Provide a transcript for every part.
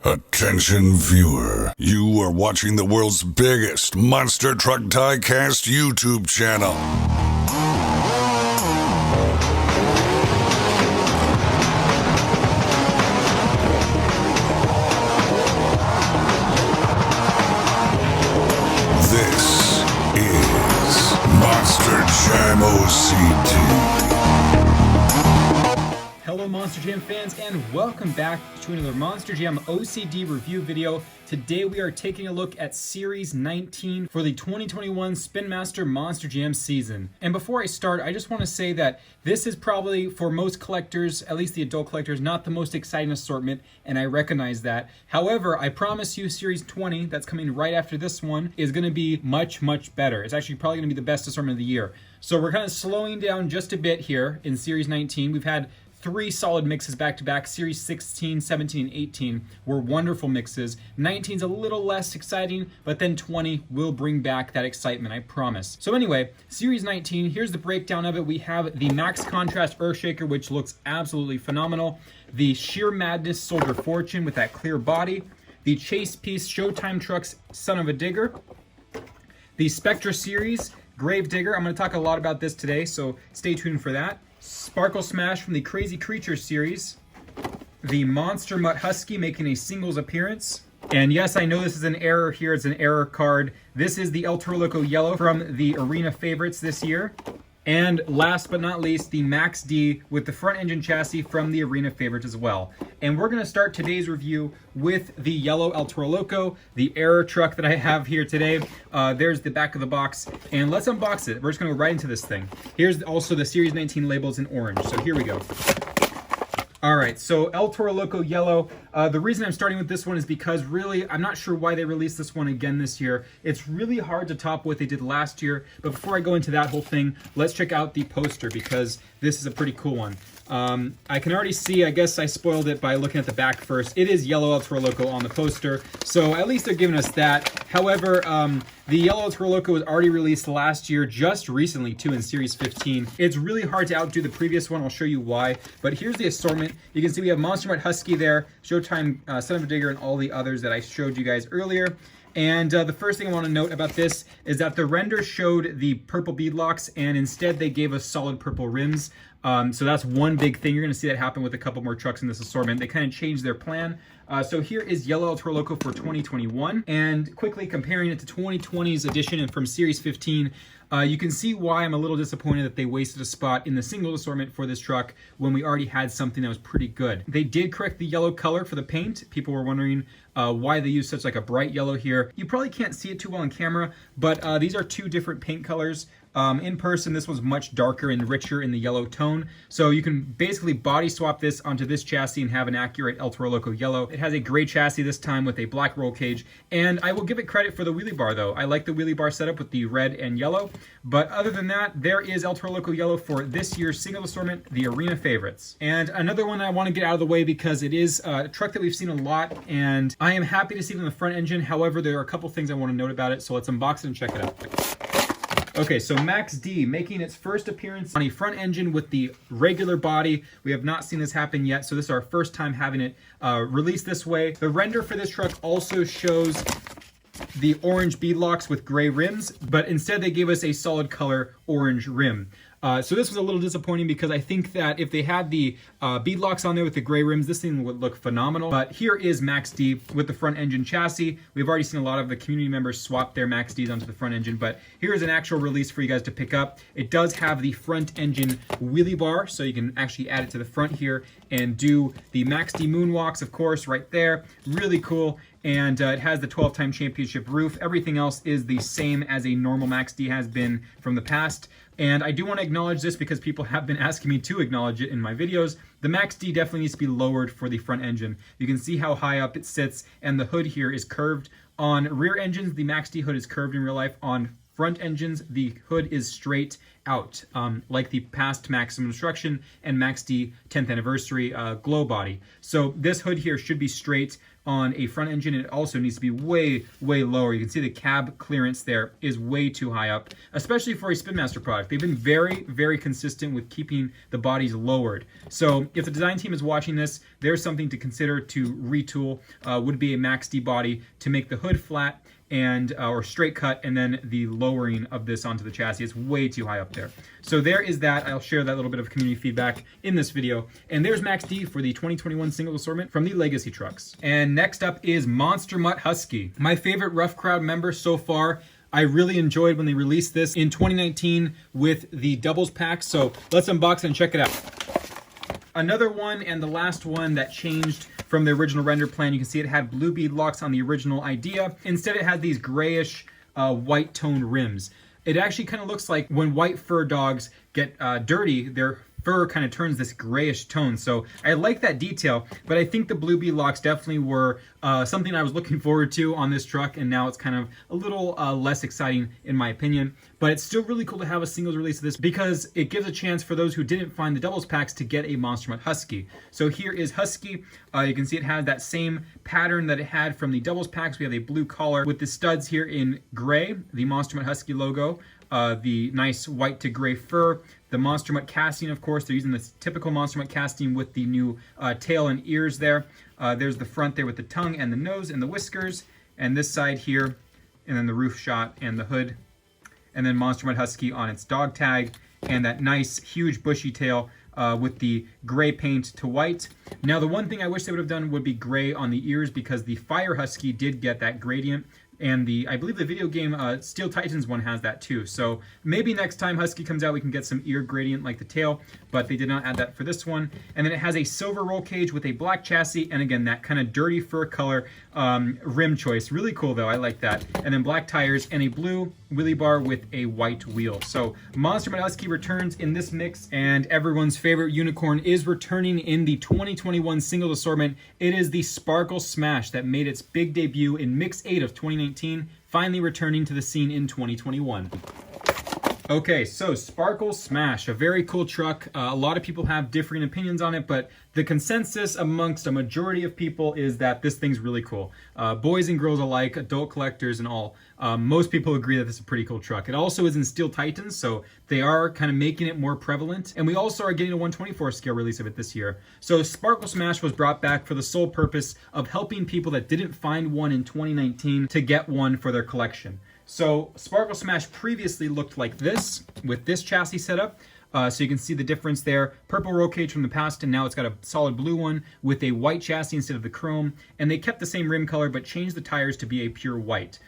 Attention viewer, you are watching the world's biggest monster truck diecast YouTube channel. This is Monster Jam OCD. Hello Monster Jam fans, and welcome back to another Monster Jam OCD review video. Today we are taking a look at Series 19 for the 2021 Spin Master Monster Jam season. And before I start, I just want to say that this is probably, for most collectors, at least the adult collectors, not the most exciting assortment, and I recognize that. However, I promise you Series 20, that's coming right after this one, is going to be much, much better. It's actually probably going to be the best assortment of the year. So we're kind of slowing down just a bit here in Series 19. We've had 3 solid mixes back-to-back. Series 16, 17, and 18 were wonderful mixes. 19's a little less exciting, but then 20 will bring back that excitement, I promise. So anyway, Series 19, here's the breakdown of it. We have the Max Contrast EarthShaker, which looks absolutely phenomenal. The Shear Madness Soldier Fortune with that clear body. The Chase Piece Showtime Trucks Son-Uva Digger. The Spectre Series Grave Digger. I'm going to talk a lot about this today, so stay tuned for that. Sparkle Smash from the Crazy Creatures series. The Monster Mutt Husky making a singles appearance. And yes, I know this is an error here. It's an error card. This is the Toro Loco Yellow from the Arena Favorites this year. And last but not least, the Max D with the front engine chassis from the Arena Favorites as well. And we're going to start today's review with the yellow Toro Loco, the error truck that I have here today. There's the back of the box, and let's unbox it. We're just going to go right into this thing. Here's also the Series 19 labels in orange, so here we go. All right, so Toro Loco Yellow. The reason I'm starting with this one is because really, I'm not sure why they released this one again this year. It's really hard to top what they did last year. But before I go into that whole thing, let's check out the poster because this is a pretty cool one. I can already see, I guess I spoiled it by looking at the back first. It is yellow Toro Loco on the poster, so at least they're giving us that. However, the yellow Toro Loco was already released last year, just recently too, in Series 15. It's really hard to outdo the previous one. I'll show you why. But here's the assortment. You can see we have Monster Mutt Husky there, Showtime Son-Uva Digger, and all the others that I showed you guys earlier. And the first thing I want to note about this is that the render showed the purple beadlocks, and instead they gave us solid purple rims. So that's one big thing. You're going to see that happen with a couple more trucks in this assortment. They kind of changed their plan. So here is yellow Toro Loco for 2021. And quickly comparing it to 2020's edition and from Series 15, you can see why I'm a little disappointed that they wasted a spot in the single assortment for this truck when we already had something that was pretty good. They did correct the yellow color for the paint. People were wondering why they used such like a bright yellow here. You probably can't see it too well on camera, but these are 2 different paint colors. In person, this was much darker and richer in the yellow tone. So you can basically body swap this onto this chassis and have an accurate Toro Loco yellow. It has a gray chassis this time with a black roll cage. And I will give it credit for the wheelie bar though. I like the wheelie bar setup with the red and yellow. But other than that, there is Toro Loco yellow for this year's single assortment, the Arena Favorites. And another one I want to get out of the way because it is a truck that we've seen a lot and I am happy to see it on the front engine. However, there are a couple things I want to note about it. So let's unbox it and check it out. Okay, so Max D making its first appearance on a front engine with the regular body. We have not seen this happen yet, so this is our first time having it released this way. The render for this truck also shows the orange beadlocks with gray rims, but instead they gave us a solid color orange rim. So this was a little disappointing because I think that if they had the beadlocks on there with the gray rims, this thing would look phenomenal. But here is Max D with the front engine chassis. We've already seen a lot of the community members swap their Max Ds onto the front engine, but here's an actual release for you guys to pick up. It does have the front engine wheelie bar, so you can actually add it to the front here and do the Max D moonwalks, of course, right there. Really cool. And it has the 12-time championship roof. Everything else is the same as a normal Max D has been from the past. And I do want to acknowledge this because people have been asking me to acknowledge it in my videos. The Max D definitely needs to be lowered for the front engine. You can see how high up it sits, and the hood here is curved. On rear engines, the Max D hood is curved in real life. On front engines, the hood is straight out, like the past Maximum Destruction and Max D 10th Anniversary glow body. So this hood here should be straight on a front engine. It also needs to be way, way lower. You can see the cab clearance there is way too high up, especially for a Spin Master product. They've been very, very consistent with keeping the bodies lowered. So if the design team is watching this, there's something to consider to retool. Would be a Max D body to make the hood flat and or straight cut, and then the lowering of this onto the chassis is way too high up there. So there is that. I'll share that little bit of community feedback in this video. And there's Max D for the 2021 single assortment from the Legacy trucks. And next up is Monster Mutt Husky. My favorite Ruff Crowd member so far. I really enjoyed when they released this in 2019 with the doubles pack. So let's unbox it and check it out. Another one, and the last one that changed from the original render plan. You can see it had blue bead locks on the original idea. Instead, it had these grayish white tone rims. It actually kind of looks like when white fur dogs get dirty, their fur kind of turns this grayish tone. So I like that detail, but I think the blue bead locks definitely were something I was looking forward to on this truck, and now it's kind of a little less exciting in my opinion. But it's still really cool to have a singles release of this because it gives a chance for those who didn't find the doubles packs to get a Monster Mutt Husky. So here is Husky. You can see it has that same pattern that it had from the doubles packs. We have a blue collar with the studs here in gray, the Monster Mutt Husky logo, the nice white to gray fur, the Monster Mutt casting, of course. They're using the typical Monster Mutt casting with the new tail and ears there. There's the front there with the tongue and the nose and the whiskers, and this side here, and then the roof shot and the hood, and then Monster Mutt Husky on its dog tag, and that nice huge bushy tail with the gray paint to white. Now the one thing I wish they would have done would be gray on the ears, because the Fire Husky did get that gradient, and I believe the video game Steel Titans one has that too. So maybe next time Husky comes out we can get some ear gradient like the tail, but they did not add that for this one. And then it has a silver roll cage with a black chassis, and again that kind of dirty fur color rim choice. Really cool though, I like that. And then black tires and a blue wheelie bar with a white wheel. So Monster Mutt Husky returns in this mix, and everyone's favorite unicorn is returning in the 2021 singles assortment. It is the Sparkle Smash that made its big debut in Mix 8 of 2019, finally returning to the scene in 2021. Okay, so Sparkle Smash, a very cool truck. A lot of people have differing opinions on it, but the consensus amongst a majority of people is that this thing's really cool. Boys and girls alike, adult collectors and all, most people agree that this is a pretty cool truck. It also is in Steel Titans, so they are kind of making it more prevalent. And we also are getting a 1/24 scale release of it this year. So Sparkle Smash was brought back for the sole purpose of helping people that didn't find one in 2019 to get one for their collection. So Sparkle Smash previously looked like this, with this chassis setup. So you can see the difference there. Purple roll cage from the past, and now it's got a solid blue one with a white chassis instead of the chrome. And they kept the same rim color, but changed the tires to be a pure white.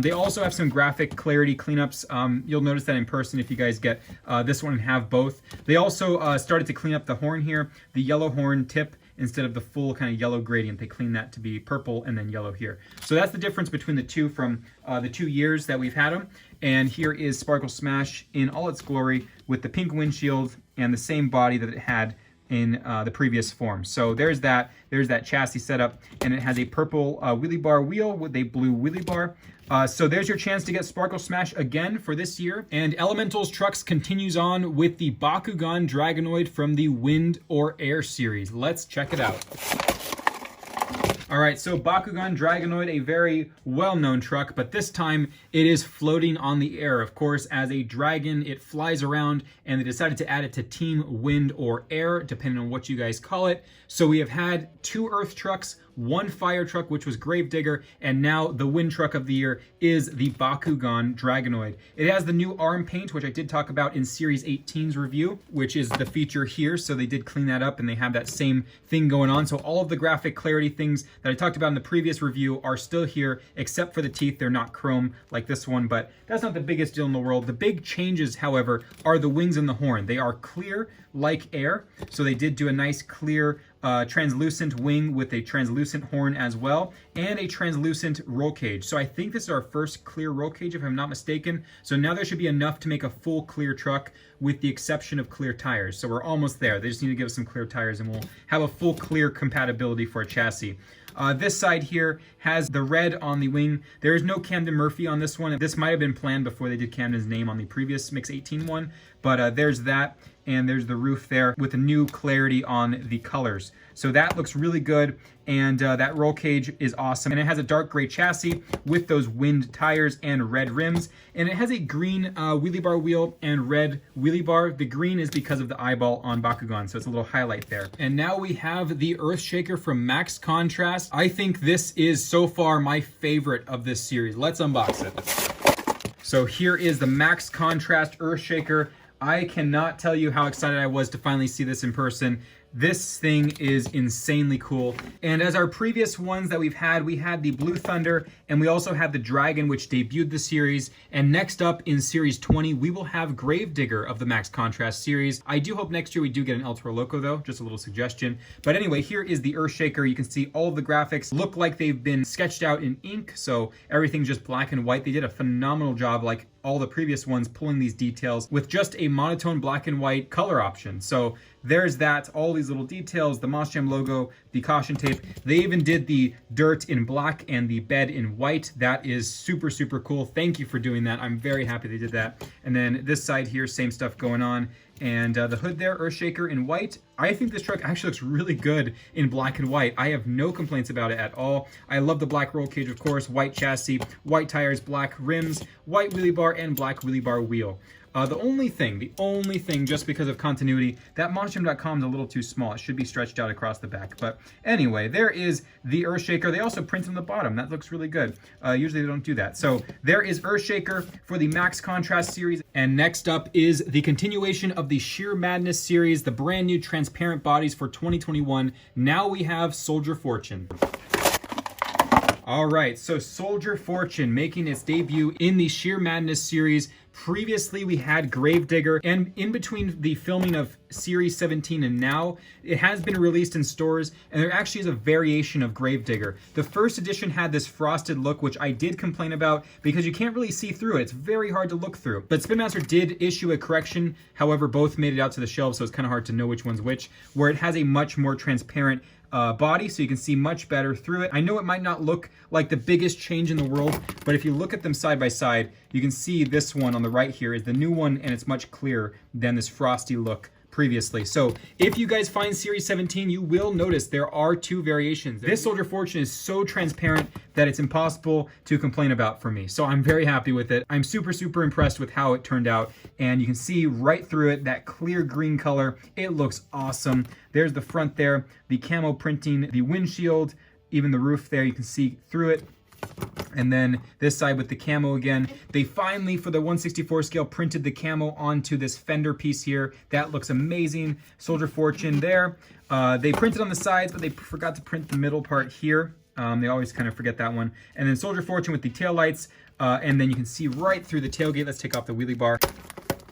They also have some graphic clarity cleanups. You'll notice that in person if you guys get this one and have both. They also started to clean up the horn here, the yellow horn tip. Instead of the full kind of yellow gradient, they clean that to be purple and then yellow here. So that's the difference between the two from the 2 years that we've had them. And here is Sparkle Smash in all its glory with the pink windshield and the same body that it had in the previous form. So there's that chassis setup, and it has a purple wheelie bar wheel with a blue wheelie bar. So there's your chance to get Sparkle Smash again for this year. And Elemental's Trucks continues on with the Bakugan Dragonoid from the Wind or Air series. Let's check it out. All right, so Bakugan Dragonoid, a very well-known truck, but this time it is floating on the air. Of course, as a dragon, it flies around, and they decided to add it to Team Wind or Air, depending on what you guys call it. So we have had 2 Earth trucks, 1 fire truck, which was Gravedigger, and now the wind truck of the year is the Bakugan Dragonoid. It has the new arm paint, which I did talk about in Series 18's review, which is the feature here. So they did clean that up, and they have that same thing going on. So all of the graphic clarity things that I talked about in the previous review are still here, except for the teeth. They're not chrome like this one, but that's not the biggest deal in the world. The big changes, however, are the wings and the horn. They are clear like air, so they did do a nice clear translucent wing with a translucent horn as well, and a translucent roll cage. So I think this is our first clear roll cage, if I'm not mistaken. So now there should be enough to make a full clear truck, with the exception of clear tires. So we're almost there. They just need to give us some clear tires, and we'll have a full clear compatibility for a chassis. This side here has the red on the wing. There is no Camden Murphy on this one. This might have been planned before they did Camden's name on the previous Mix 18 one, but there's that. and there's the roof there with a new clarity on the colors. So that looks really good, and that roll cage is awesome. And it has a dark gray chassis with those wind tires and red rims, and it has a green wheelie bar wheel and red wheelie bar. The green is because of the eyeball on Bakugan, so it's a little highlight there. And now we have the EarthShaker from Max Contrast. I think this is so far my favorite of this series. Let's unbox it. So here is the Max Contrast EarthShaker. I cannot tell you how excited I was to finally see this in person. This thing is insanely cool. And as our previous ones that we've had, we had the Blue Thunder, and we also had the Dragon, which debuted the series. And next up in Series 20, we will have Gravedigger of the Max Contrast series. I do hope next year we do get an El Toro Loco though, just a little suggestion. But anyway, here is the EarthShaker. You can see all of the graphics look like they've been sketched out in ink, so everything's just black and white. They did a phenomenal job, like all the previous ones, pulling these details with just a monotone black and white color option. So there's that, all these little details, the Monster Jam logo, the caution tape. They even did the dirt in black and the bed in white. That is super, super cool. Thank you for doing that. I'm very happy they did that. And then this side here, same stuff going on. And the hood there, EarthShaker in white. I think this truck actually looks really good in black and white. I have no complaints about it at all. I love the black roll cage, of course, white chassis, white tires, black rims, white wheelie bar, and black wheelie bar wheel. The only thing, just because of continuity, that monsterjam.com is a little too small. It should be stretched out across the back. But anyway, there is the EarthShaker. They also print on the bottom. That looks really good. Usually they don't do that. So there is EarthShaker for the Max Contrast series. And next up is the continuation of the Sheer Madness series, the brand new transparent bodies for 2021. Now we have Soldier Fortune. All right, so Soldier Fortune making its debut in the Sheer Madness series. Previously, we had Gravedigger, and in between the filming of Series 17 and now, it has been released in stores, and there actually is a variation of Gravedigger. The first edition had this frosted look, which I did complain about because you can't really see through it. It's very hard to look through. But Spin Master did issue a correction. However, both made it out to the shelves, so it's kind of hard to know which one's which, where it has a much more transparent body, so you can see much better through it. I know it might not look like the biggest change in the world, but if you look at them side by side, you can see this one on the right here is the new one, and it's much clearer than this frosty look previously. So if you guys find Series 17, you will notice there are two variations. This Soldier Fortune is so transparent that it's impossible to complain about for me. So I'm very happy with it. I'm super, super impressed with how it turned out. And you can see right through it, that clear green color. It looks awesome. There's the front there, the camo printing, the windshield, even the roof there, you can see through it. And then this side with the camo again. They finally, for the 1/64 scale, printed the camo onto this fender piece here. That looks amazing. Soldier Fortune there. They printed on the sides, but they forgot to print the middle part here. They always kind of forget that one. And then Soldier Fortune with the taillights. And then you can see right through the tailgate. Let's take off the wheelie bar.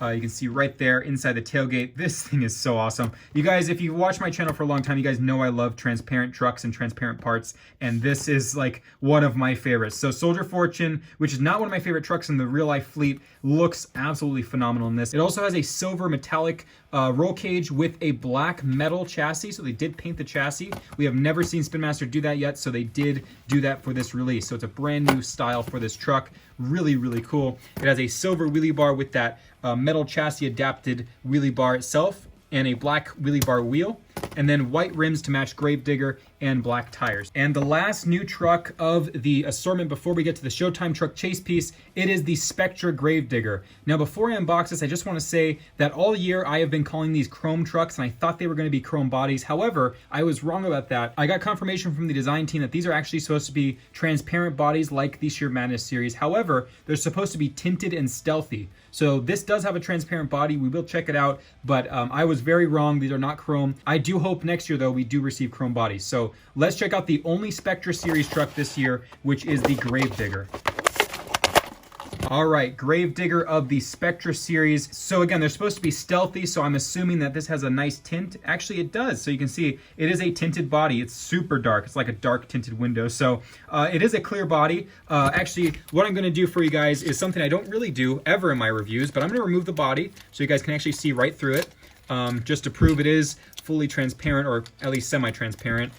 You can see right there inside the tailgate. This thing is so awesome. You guys, if you've watched my channel for a long time, you guys know I love transparent trucks and transparent parts, and this is like one of my favorites. So Soldier Fortune, which is not one of my favorite trucks in the real life fleet, looks absolutely phenomenal in this. It also has a silver metallic roll cage with a black metal chassis, so they did paint the chassis. We have never seen Spin Master do that yet, so they did do that for this release. So it's a brand new style for this truck. Really, really cool. It has a silver wheelie bar with that metal chassis adapted wheelie bar itself, and a black wheelie bar wheel, and then white rims to match Gravedigger and black tires. And the last new truck of the assortment before we get to the Showtime truck chase piece, it is the Spectre Gravedigger. Now before I unbox this, I just want to say that all year I have been calling these chrome trucks, and I thought they were going to be chrome bodies. However, I was wrong about that. I got confirmation from the design team that these are actually supposed to be transparent bodies like the Sheer Madness series. However, they're supposed to be tinted and stealthy. So this does have a transparent body. We will check it out, but I was very wrong. These are not chrome. I do hope next year, though, we do receive chrome bodies. So let's check out the only Spectre series truck this year, which is the Gravedigger. All right, Gravedigger of the Spectre series. So again, they're supposed to be stealthy, so I'm assuming that this has a nice tint. Actually, it does. So you can see it is a tinted body. It's super dark. It's like a dark tinted window. So it is a clear body. Actually, what I'm going to do for you guys is something I don't really do ever in my reviews, but I'm going to remove the body so you guys can actually see right through it, just to prove it is fully transparent, or at least semi-transparent.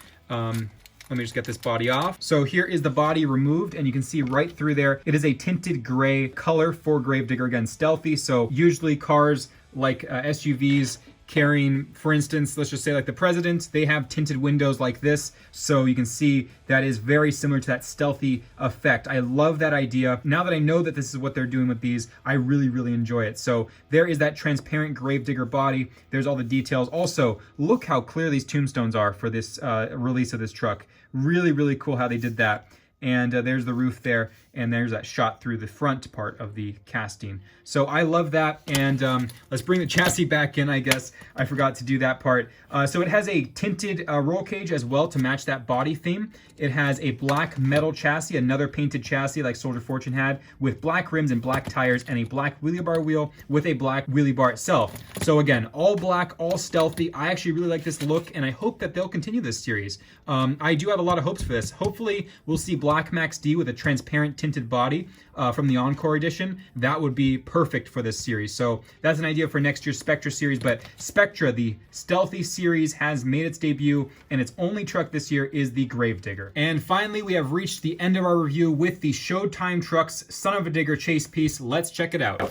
Let me just get this body off. So here is the body removed, and you can see right through there. It is a tinted gray color for Gravedigger, again, stealthy. So usually cars like SUVs carrying, for instance, let's just say like the President, they have tinted windows like this, so you can see that is very similar to that stealthy effect. I love that idea. Now that I know that this is what they're doing with these, I really enjoy it. So there is that transparent Gravedigger body. There's all the details. Also, look how clear these tombstones are for this release of this truck. Really cool how they did that. And there's the roof there, and there's that shot through the front part of the casting. So I love that, and let's bring the chassis back in, I guess. I forgot to do that part. So it has a tinted roll cage as well to match that body theme. It has a black metal chassis, another painted chassis like Soldier Fortune had, with black rims and black tires, and a black wheelie bar wheel with a black wheelie bar itself. So again, all black, all stealthy. I actually really like this look, and I hope that they'll continue this series. I do have a lot of hopes for this. Hopefully, we'll see Black Max D with a transparent tinted body from the Encore edition. That would be perfect for this series. So that's an idea for next year's Spectre series. But Spectre, the stealthy series, has made its debut, and its only truck this year is the Gravedigger. And finally, we have reached the end of our review with the Showtime Trucks Son-Uva Digger chase piece. Let's check it out.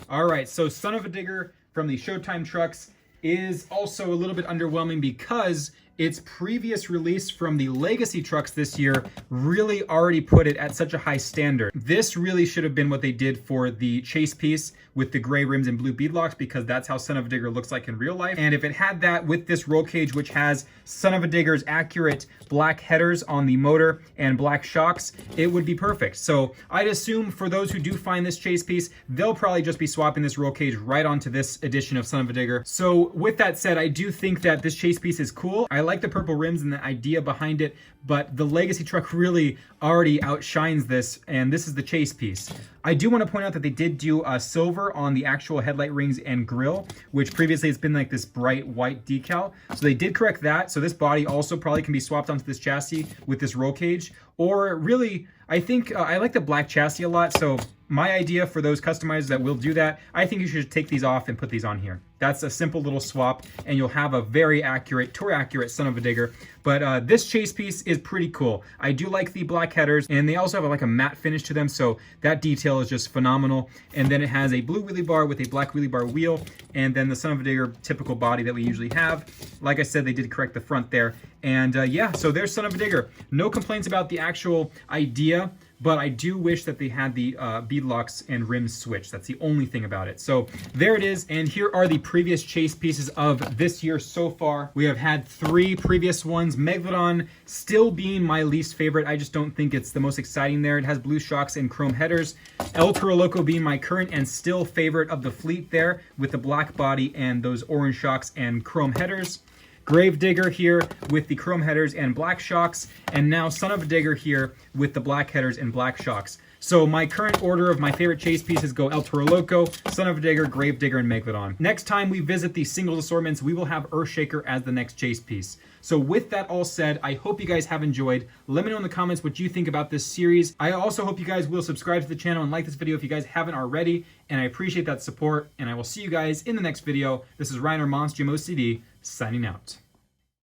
All right, so Son-Uva Digger from the Showtime Trucks is also a little bit underwhelming because its previous release from the Legacy trucks this year really already put it at such a high standard. This really should have been what they did for the chase piece with the gray rims and blue beadlocks, because that's how Son-Uva Digger looks like in real life. And if it had that with this roll cage, which has Son-Uva Digger's accurate black headers on the motor and black shocks, it would be perfect. So I'd assume for those who do find this chase piece, they'll probably just be swapping this roll cage right onto this edition of Son-Uva Digger. So with that said, I do think that this chase piece is cool. I like the purple rims and the idea behind it, but the Legacy truck really already outshines this, and this is the chase piece. I do want to point out that they did do silver on the actual headlight rings and grille, which previously it's been like this bright white decal. So they did correct that. So this body also probably can be swapped onto this chassis with this roll cage. Or really, I think I like the black chassis a lot. So my idea for those customizers that will do that, I think you should take these off and put these on here. That's a simple little swap, and you'll have a very accurate, tour accurate Son-Uva Digger. But this chase piece is pretty cool. I do like the black headers, and they also have like a matte finish to them, so that detail is just phenomenal. And then it has a blue wheelie bar with a black wheelie bar wheel, and then the Son-Uva Digger typical body that we usually have. Like I said, they did correct the front there. And yeah, so there's Son-Uva Digger. No complaints about the actual idea, but I do wish that they had the beadlocks and rims switched. That's the only thing about it. So there it is, and here are the previous chase pieces of this year so far. We have had 3 previous ones. Megalodon still being my least favorite. I just don't think it's the most exciting there. It has blue shocks and chrome headers. El Toro Loco being my current and still favorite of the fleet there, with the black body and those orange shocks and chrome headers. Gravedigger here with the chrome headers and black shocks, and now Son-Uva Digger here with the black headers and black shocks. So my current order of my favorite chase pieces go El Toro Loco, Son-Uva Digger, Gravedigger, and Megalodon. Next time we visit the singles assortments, we will have EarthShaker as the next chase piece. So with that all said, I hope you guys have enjoyed. Let me know in the comments what you think about this series. I also hope you guys will subscribe to the channel and like this video if you guys haven't already, and I appreciate that support, and I will see you guys in the next video. This is Ryan or Monster Jam OCD, signing out.